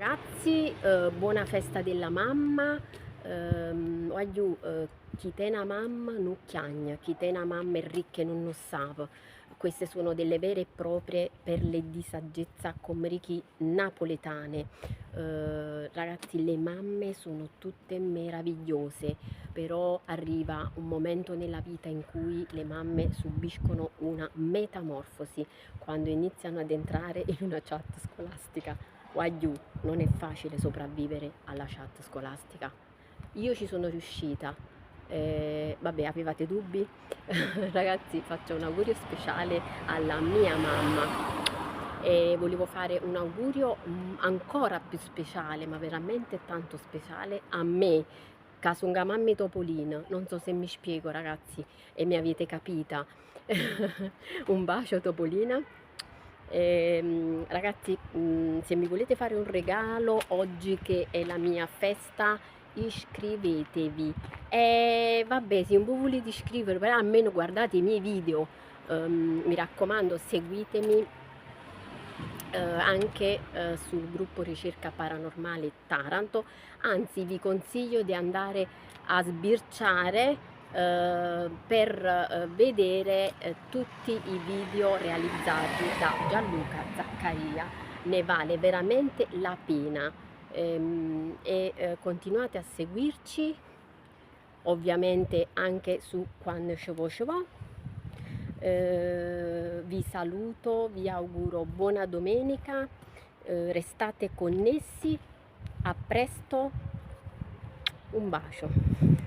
Ragazzi, buona festa della mamma. Voglio chi te una mamma non chiagna, chi te una mamma è ricca e non lo sa. Queste sono delle vere e proprie perle di saggezza comrichi napoletane. Ragazzi, le mamme sono tutte meravigliose, però arriva un momento nella vita in cui le mamme subiscono una metamorfosi quando iniziano ad entrare in una chat scolastica. Wagyu, non è facile sopravvivere alla chat scolastica. Io ci sono riuscita. Vabbè, avevate dubbi? Ragazzi, faccio un augurio speciale alla mia mamma e volevo fare un augurio ancora più speciale, ma veramente tanto speciale a me, Casunga Mammi Topolina. Non so se mi spiego, ragazzi, e mi avete capita. Un bacio, Topolina. Ragazzi, se mi volete fare un regalo oggi che è la mia festa, iscrivetevi. E vabbè, se non vi volete iscrivere, però almeno guardate i miei video. Mi raccomando, seguitemi anche sul gruppo Ricerca Paranormale Taranto. Anzi, vi consiglio di andare a sbirciare per vedere tutti i video realizzati da Gianluca Zaccaria. Ne vale veramente la pena. Continuate a seguirci, ovviamente anche su Quando ci va. Vi saluto, vi auguro buona domenica, restate connessi, a presto, un bacio.